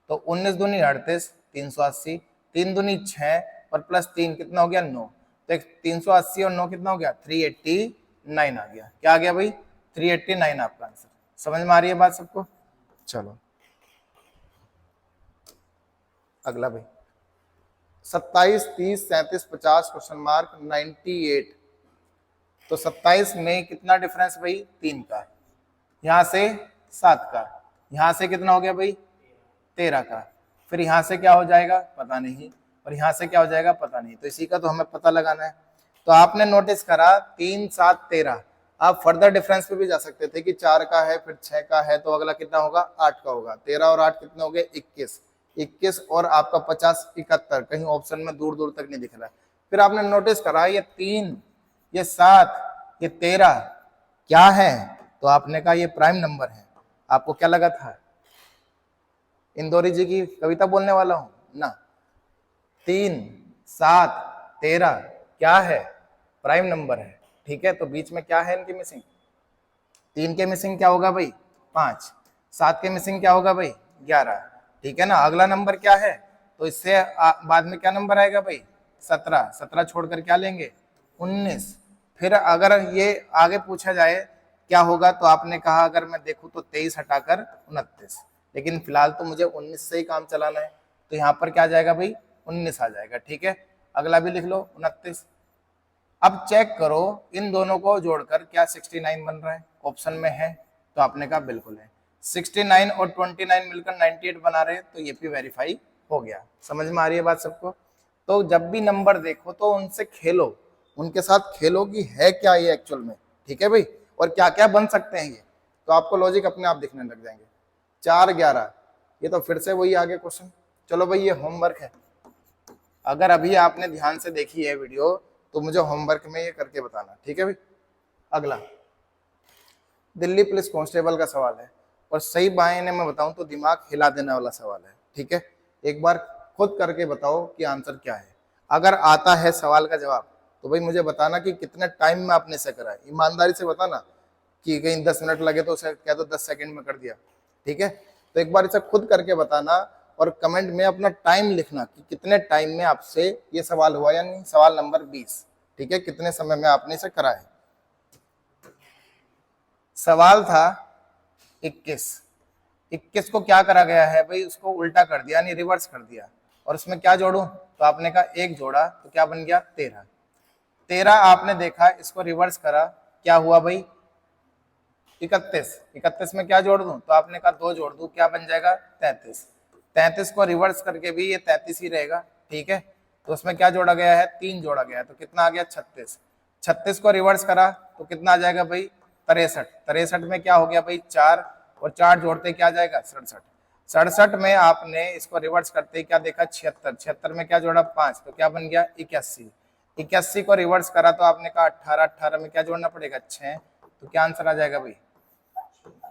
तो 19 दूनी 38, 380, 3 दूनी 6 और +3 कितना हो गया 9। तो 380 और 9 कितना हो गया 389 आ गया। क्या आ गया भाई 389 आपका आंसर। समझ में आ रही है बात सबको? चलो अगला भाई 27 30 37 50 क्वेश्चन मार्क 98। तो 27 में कितना डिफरेंस भाई 3 का, यहां से 7 का, यहां से कितना हो गया भाई 13 का, फिर यहां से क्या हो जाएगा पता नहीं, और यहां से क्या हो जाएगा पता नहीं। तो इसी का तो हमें पता लगाना है। तो आपने नोटिस करा 3 7 13, आप फर्दर डिफरेंस पे भी जा सकते थे कि 4 का है फिर 6 का है, तो अगला कितना होगा 8 का होगा। 13 और 8 कितने हो गए 21, 21 और आपका 50 71, कहीं ऑप्शन में दूर दूर तक नहीं दिख रहा। फिर आपने नोटिस करा ये 3 ये 7 ये 13 क्या है, तो आपने कहा ये प्राइम नंबर है। आपको क्या लगा था इंदौरी जी की कविता बोलने वाला हूं ना? 3 7 13 क्या है प्राइम नंबर है, ठीक है। तो बीच में क्या है इनकी मिसिंग, 3 के मिसिंग क्या होगा भाई 5, 7 के मिसिंग क्या होगा भाई 11, ठीक है ना। अगला नंबर क्या है, तो इससे बाद में क्या नंबर आएगा भाई 17, 17 छोड़कर क्या लेंगे 19। फिर अगर ये आगे पूछा जाए क्या होगा, तो आपने कहा अगर मैं देखूं तो 23 हटाकर 29, लेकिन फिलहाल तो मुझे 19 से ही काम चलाना है, तो यहाँ पर क्या आ जाएगा भाई 19 आ जाएगा। ठीक है, अगला भी लिख लो 29। अब चेक करो इन दोनों को जोड़कर क्या 69 बन रहा है, ऑप्शन में है, तो आपने कहा बिल्कुल है। 69 और 29 मिलकर 98 बना रहे हैं, तो ये भी वेरीफाई हो गया। समझ में आ रही है बात सबको? तो जब भी नंबर देखो तो उनसे खेलो, उनके साथ खेलो कि है क्या ये एक्चुअल में। ठीक है भाई, और क्या क्या बन सकते हैं ये, तो आपको लॉजिक अपने आप दिखने लग जाएंगे। 4 11, ये तो फिर से वही आगे क्वेश्चन। चलो भाई ये होमवर्क है, अगर अभी आपने ध्यान से देखी है वीडियो तो मुझे होमवर्क में ये करके बताना। ठीक है भाई, अगला दिल्ली पुलिस कांस्टेबल का सवाल है, और सही मायने में बताऊं तो दिमाग हिला देने वाला सवाल है। ठीक है, एक बार खुद करके बताओ कि आंसर क्या है। अगर आता है सवाल का जवाब तो भाई मुझे बताना कि कितने टाइम में आपने इसे करा है, ईमानदारी से बताना कि कहीं 10 मिनट लगे तो उसे कह दो 10 सेकंड में कर दिया। ठीक है, तो एक बार इसे खुद करके बताना और कमेंट में अपना टाइम लिखना कि कितने टाइम में आपसे ये सवाल हुआ, यानी सवाल नंबर 20। ठीक है, कितने समय में आपने इसे करा है। सवाल था 21 को क्या करा गया है भाई, उसको उल्टा कर दिया यानी रिवर्स कर दिया, और उसमें क्या जोड़ूं, तो आपने कहा 1 जोड़ा तो क्या बन गया 13। 13 आपने देखा, इसको रिवर्स करा, क्या हुआ भाई 31। 31 में क्या जोड़ दूं, तो आपने कहा 2 जोड़ दूं, क्या बन जाएगा 33। 33 को रिवर्स करके भी ये 33 ही रहेगा। ठीक है, तो उसमें क्या जोड़ा गया है 3 जोड़ा गया है, तो कितना आ गया 36। 36 को रिवर्स करा तो कितना आ जाएगा भाई 63। 63 में क्या हो गया भाई 4, और 4 जोड़ते क्या जाएगा 67। 67 में आपने इसको रिवर्स करते क्या देखा 76। 76 में क्या जोड़ा 5, तो क्या बन गया 81। 81 को रिवर्स करा तो आपने कहा 18। 18 में क्या जोड़ना पड़ेगा 6, तो क्या आंसर आ जाएगा भाई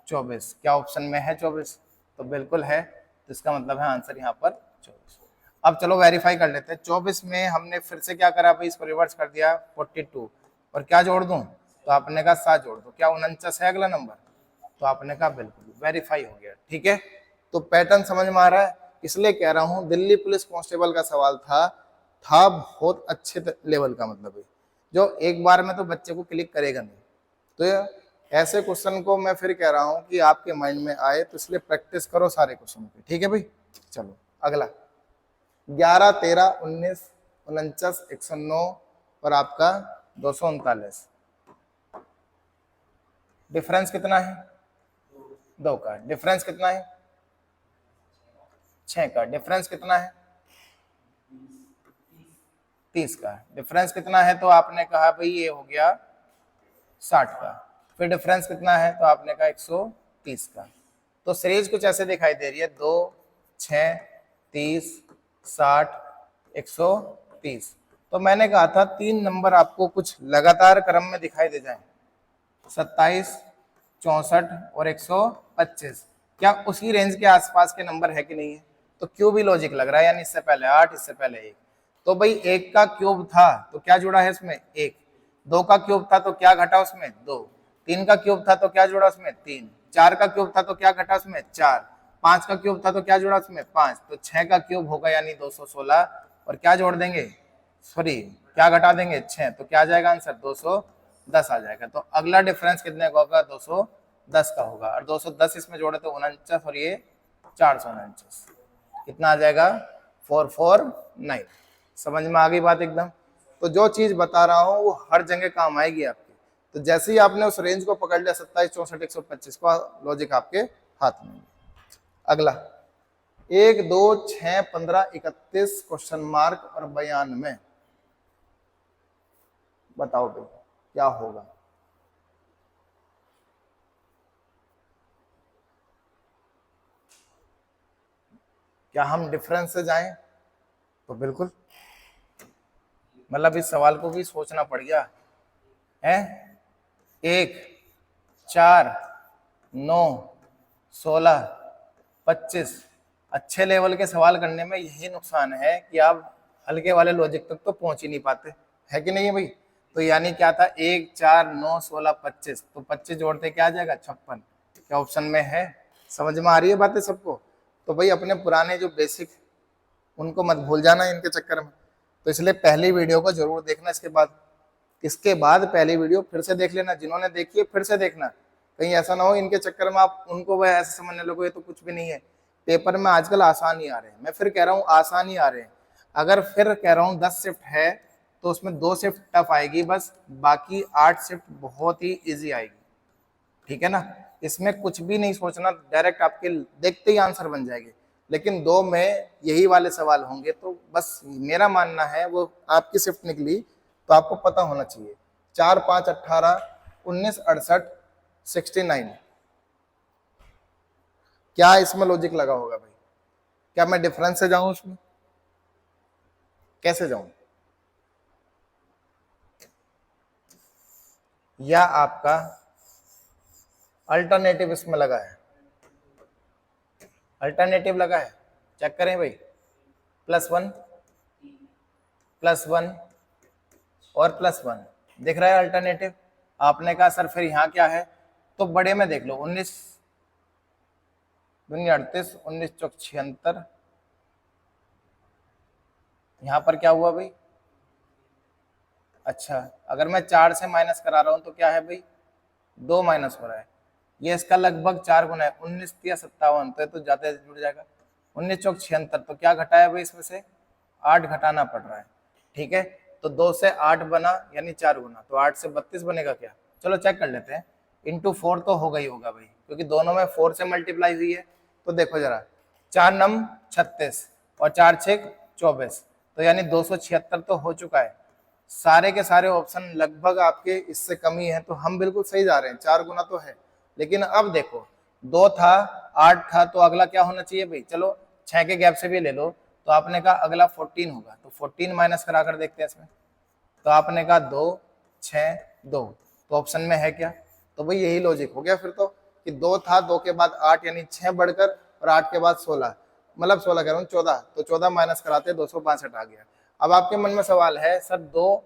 24। क्या ऑप्शन में है 24, तो बिल्कुल है, तो इसका मतलब है आंसर यहाँ पर 24। अब चलो वेरीफाई कर लेते हैं। 24 में हमने फिर से क्या करा भाई, इसको रिवर्स कर दिया 42, और क्या जोड़ दूं, तो आपने कहा 7 जोड़ दो, क्या 49 है अगला नंबर, तो आपने कहा बिल्कुल वेरीफाई हो गया। ठीक है, तो पैटर्न समझ में आ रहा है, इसलिए कह रहा हूं दिल्ली पुलिस कांस्टेबल का सवाल था बहुत अच्छे लेवल का, मतलब जो एक बार में तो बच्चे को क्लिक करेगा नहीं। तो ऐसे क्वेश्चन को मैं फिर कह रहा हूं कि आपके माइंड में आए, तो इसलिए प्रैक्टिस करो सारे क्वेश्चन की। ठीक है भाई, चलो अगला 11 13 19 49 109 और आपका 239। डिफरेंस कितना है 2 का, डिफरेंस कितना है 6 का, डिफरेंस कितना है 30 का, डिफरेंस कितना है, तो आपने कहा भाई ये हो गया 60 का। फिर डिफरेंस कितना है, तो आपने कहा 130 का। तो सीरीज कुछ ऐसे दिखाई दे रही है 2 6 30 60 130। तो मैंने कहा था 3 नंबर आपको कुछ लगातार क्रम में दिखाई दे जाए, 27 64 और 125। क्या उसी रेंज के आसपास के नंबर है कि नहीं है, तो क्यूब ही लॉजिक लग रहा है, यानी इससे पहले 8 इससे पहले 1। तो भाई 1 का क्यूब था तो क्या जुड़ा है इसमें 1, 2 का क्यूब था तो क्या घटा उसमें 2, 3 का क्यूब था तो क्या जुड़ा उसमें 3, 4 का क्यूब था तो क्या घटा उसमें 4, 5 का क्यूब था तो क्या जुड़ा उसमें 5, तो 6 का क्यूब होगा यानी 216, और क्या जोड़ देंगे सॉरी क्या घटा देंगे 6, तो क्या आ जाएगा आंसर 210 आ जाएगा। तो अगला डिफरेंस कितने का होगा 210 का होगा, और 210 इसमें जोड़े तो 49 और ये 449, कितना आ जाएगा 449। समझ में आ गई बात एकदम। तो जो चीज बता रहा हूं वो हर जगह काम आएगी आपके। तो जैसे ही आपने उस रेंज को पकड़ लिया 27 64 125 का लॉजिक आपके हाथ में। अगला 1 2 6 15 31 क्वेश्चन मार्क और 92, बताओ भाई क्या होगा। क्या हम डिफरेंस से जाएं, तो बिल्कुल, मतलब इस सवाल को भी सोचना पड़ गया है। 1 4 9 16 25, अच्छे लेवल के सवाल करने में यही नुकसान है कि आप हल्के वाले लॉजिक तक तो पहुंच ही नहीं पाते, है कि नहीं है भाई। तो यानी क्या था 1 4 9 16 25, तो 25 जोड़ते क्या आ जाएगा 56। क्या ऑप्शन में है, समझ में आ रही है बातें सबको। तो भाई अपने पुराने जो बेसिक उनको मत भूल जाना इनके चक्कर में। तो इसलिए पहली वीडियो को जरूर देखना, इसके बाद पहली वीडियो फिर से देख लेना, जिन्होंने देखी है फिर से देखना, कहीं ऐसा ना हो इनके चक्कर में आप उनको वह ऐसे समझने लगो ये तो कुछ भी नहीं है। पेपर में आजकल आसान ही आ रहे हैं, मैं फिर कह रहा हूँ आसान ही आ रहे हैं। अगर फिर कह रहा हूँ 10 शिफ्ट है तो उसमें 2 शिफ्ट टफ आएगी बस, बाकी 8 शिफ्ट बहुत ही इजी आएगी, ठीक है ना। इसमें कुछ भी नहीं सोचना, डायरेक्ट आपके देखते ही आंसर बन जाएंगे। लेकिन 2 में यही वाले सवाल होंगे, तो बस मेरा मानना है वो आपकी शिफ्ट निकली तो आपको पता होना चाहिए। 4 5 18 19 68 69, क्या इसमें लॉजिक लगा होगा भाई? क्या मैं डिफरेंस से जाऊं उसमें? कैसे जाऊं? या आपका अल्टरनेटिव इसमें लगा है, अल्टरनेटिव लगा है, चेक करें भाई। +1 +1 और +1 दिख रहा है अल्टरनेटिव। आपने कहा सर फिर यहाँ क्या है, तो बड़े में देख लो, 19 दूनी 38 19 चौक 76, यहाँ पर क्या हुआ भाई? अच्छा, अगर मैं 4 से माइनस करा रहा हूँ तो क्या है भाई? 2 माइनस हो रहा है, ये इसका लगभग 4 गुना है। 19 या 57 तो ज्यादा जुड़ जाएगा। 19 चौक 76, तो क्या घटा है भाई इसमें से? 8 घटाना पड़ रहा है, ठीक है। तो 2 से 8 बना यानी 4 गुना, तो 8 से 32 बनेगा क्या? चलो चेक कर लेते हैं। इंटू 4 तो होगा ही होगा भाई, क्योंकि दोनों में 4 से मल्टीप्लाई हुई है। तो देखो जरा, 4 नम 36 और 4 6 24, तो यानी 276 तो हो चुका है। सारे के सारे ऑप्शन लगभग आपके इससे कम ही है, तो हम बिल्कुल सही जा रहे हैं, 4 गुना तो है। लेकिन अब देखो 2 था 8 था, तो अगला क्या होना चाहिए भाई? चलो 6 के गैप से भी ले लो, तो आपने कहा अगला 14 होगा, तो 14 माइनस करा कर देखते हैं इसमें। तो आपने कहा 2 6 2, तो ऑप्शन में है क्या? तो भाई यही लॉजिक हो गया फिर तो, कि 2 था, 2 के बाद 8 यानी 6 बढ़कर, और 8 के बाद 16, मतलब 16 कह रहा हूँ 14, तो 14 माइनस कराते 262 आ गया। अब आपके मन में सवाल है सर 2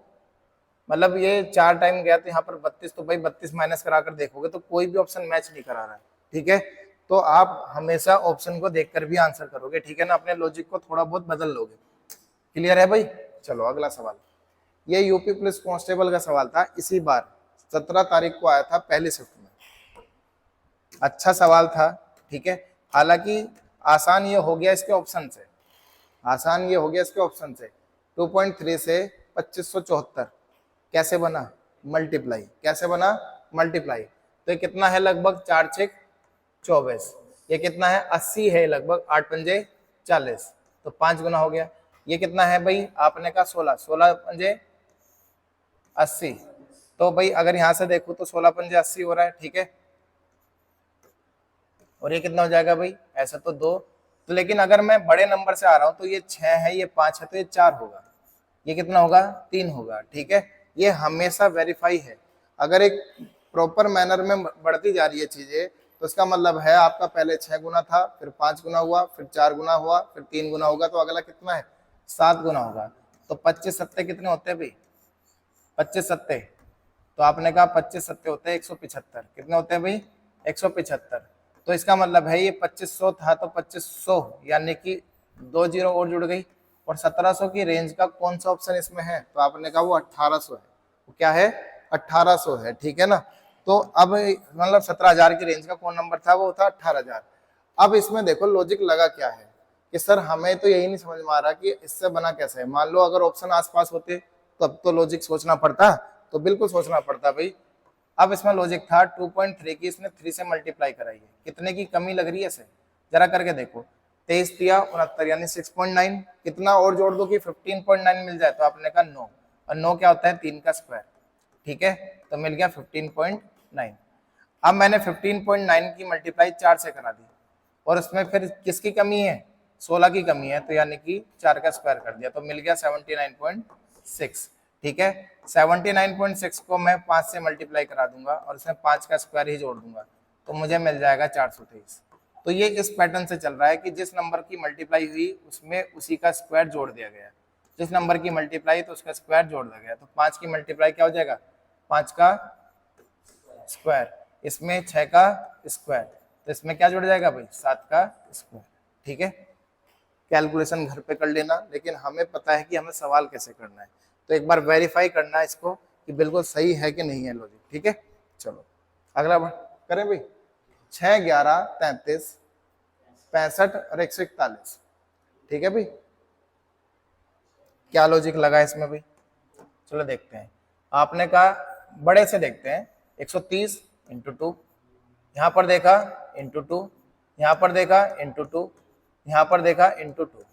मतलब ये 4 टाइम गया तो यहाँ पर 32, तो भाई 32 माइनस करा कर देखोगे तो कोई भी ऑप्शन मैच नहीं करा रहा है, ठीक है। तो आप हमेशा ऑप्शन को देखकर भी आंसर करोगे, ठीक है ना, अपने लॉजिक को थोड़ा बहुत बदल लोगे। क्लियर है भाई? चलो अगला सवाल, ये यूपी पुलिस कांस्टेबल का सवाल था, इसी बार 17 तारीख को आया था पहली शिफ्ट में। अच्छा सवाल था, ठीक है। हालांकि आसान ये हो गया इसके ऑप्शन से, आसान ये हो गया इसके ऑप्शन से। 2.3 से 2574 कैसे बना? मल्टीप्लाई। कैसे बना? मल्टीप्लाई। तो ये कितना है? लगभग 4 6 24, ये कितना है? 80 है लगभग, 8 पंजे 40, तो 5 गुना हो गया। ये कितना है भाई? आपने कहा 16, 16 पंजे 80, तो भाई अगर यहां से देखो तो 16 पंजे 80 हो रहा है, ठीक है। और ये कितना हो जाएगा भाई? ऐसा तो 2, तो लेकिन अगर मैं बड़े नंबर से आ रहा हूं तो ये 6 है, ये 5 है, तो ये 4 होगा, ये कितना होगा? 3 होगा, ठीक है। ये हमेशा वेरीफाई है। अगर एक प्रॉपर मैनर में बढ़ती जा रही है चीजें, तो इसका मतलब है आपका पहले 6 गुना था, फिर 5 गुना हुआ, फिर 4 गुना हुआ, फिर 3 गुना होगा, तो अगला कितना है? 7 गुना होगा। तो 25 सत्ते कितने होते हैं भाई? 25 सत्ते, तो आपने कहा 25 सत्ते होते हैं 175, कितने होते हैं भाई? 175। तो इसका मतलब है ये 2500 था, तो 2500 यानी कि 2 जीरो और जुड़ गई। और 1700 की रेंज का कौन सा ऑप्शन इसमें है? तो आपने कहा वो 1800 है। वो क्या है? 1800 है, ठीक है ना। तो अब मतलब 17,000 की रेंज का कौन नंबर था? वो था 18,000। अब इसमें देखो लॉजिक लगा क्या है, कि सर हमें तो यही नहीं समझ में आ रहा कि इससे बना कैसे है। मान लो अगर ऑप्शन आसपास होते तब तो लॉजिक सोचना पड़ता, तो बिल्कुल सोचना पड़ता भाई। अब इसमें लॉजिक था 2.3 की, इसने 3 से मल्टीप्लाई कराई है, कितने की कमी लग रही है इसे? जरा करके देखो, 23 दिया 69 यानी 6.9, कितना और जोड़ दो कि 15.9 मिल जाए? तो आपने कहा 9, और 9 क्या होता है? 3 का स्क्वायर, ठीक है। तो मिल गया 15.9। अब मैंने 15.9 की मल्टीप्लाई 4 से करा दी, और उसमें फिर किसकी कमी है? 16 की कमी है, तो यानी कि 4 का स्क्वायर कर दिया, तो मिल गया 79.6, ठीक है। 79.6 को मैं 5 से मल्टीप्लाई करा दूंगा और इसमें 5 का स्क्वायर ही जोड़ दूंगा, तो मुझे मिल जाएगा 423। तो ये इस पैटर्न से चल रहा है कि जिस नंबर की मल्टीप्लाई हुई उसमें उसी का स्क्वायर जोड़ दिया गया, जिस नंबर की मल्टीप्लाई तो उसका स्क्वायर जोड़ दिया गया। तो 5 की मल्टीप्लाई क्या हो जाएगा? 5 का स्क्वायर, इसमें 6 का स्क्वायर, तो इसमें क्या जुड़ जाएगा भाई? 7 का स्क्वायर, ठीक है। कैलकुलेशन घर पे कर लेना, लेकिन हमें पता है कि हमें सवाल कैसे करना है। तो एक बार वेरीफाई करना है इसको कि बिल्कुल सही है कि नहीं है लॉजिक। ठीक है, चलो अगला करें भाई। 6, 11, 33, 65 और 141। ठीक है भाई, क्या लॉजिक लगा इसमें भाई? चलो देखते हैं। आपने कहा बड़े से देखते हैं, 130 इंटू 2, यहाँ पर देखा इंटू 2, यहाँ पर देखा इंटू 2, यहाँ पर देखा इंटू 2।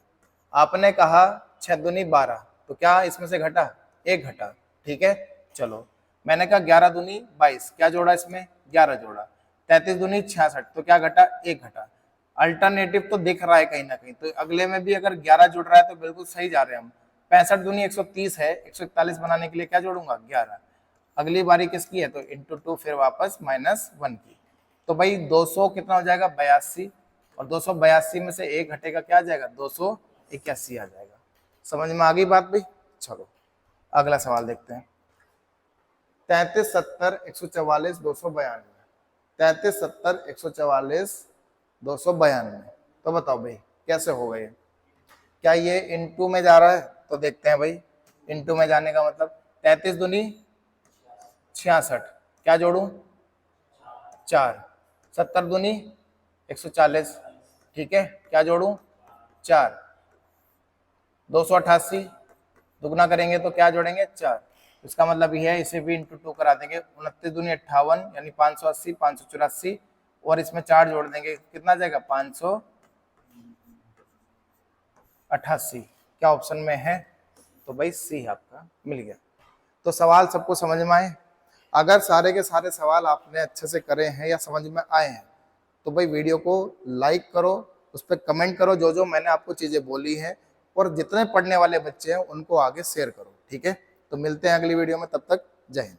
आपने कहा 6 दूनी 12, तो क्या इसमें से घटा? 1 घटा। ठीक है, चलो मैंने कहा 11 दूनी 22, क्या जोड़ा इसमें? 11 जोड़ा। 33 दूनी 66, तो क्या घटा? 1 घटा। अल्टरनेटिव तो दिख रहा है कहीं ना कहीं, तो अगले में भी अगर 11 जुड़ रहा है तो बिल्कुल सही जा रहे हैं हम। 65 दूनी 130 है, 141 बनाने के लिए क्या जोड़ूंगा? 11। अगली बारी किसकी है? तो इंटू 2, फिर वापस -1 की। तो भाई 200 कितना हो जाएगा? 82, और 282 में से 1 घटेगा, क्या आ जाएगा? 281 आ जाएगा। समझ में आ गई बात भाई? चलो अगला सवाल देखते हैं। 33, 70, 144, 292। 33, 70, 144, 292। तो बताओ भाई कैसे होगा ये? क्या ये इनटू में जा रहा है? तो देखते हैं भाई। इनटू में जाने का मतलब 33 दूनी 66, क्या जोड़ू? 4। 70 दूनी 140, ठीक है, क्या जोड़ू? 4। 288 दुगना करेंगे तो क्या जोड़ेंगे? 4। इसका मतलब ये है, इसे भी इंटू 2 करा देंगे। 29 दूनी 58, यानी 580, 584, और इसमें 4 जोड़ देंगे, कितना जाएगा? 588। क्या ऑप्शन में है? तो भाई सी आपका मिल गया। तो सवाल सबको समझ में आए? अगर सारे के सारे सवाल आपने अच्छे से करे हैं या समझ में आए हैं, तो भाई वीडियो को लाइक करो, उस पर कमेंट करो जो जो मैंने आपको चीजें बोली हैं, और जितने पढ़ने वाले बच्चे हैं उनको आगे शेयर करो। ठीक है, तो मिलते हैं अगली वीडियो में, तब तक जय हिंद।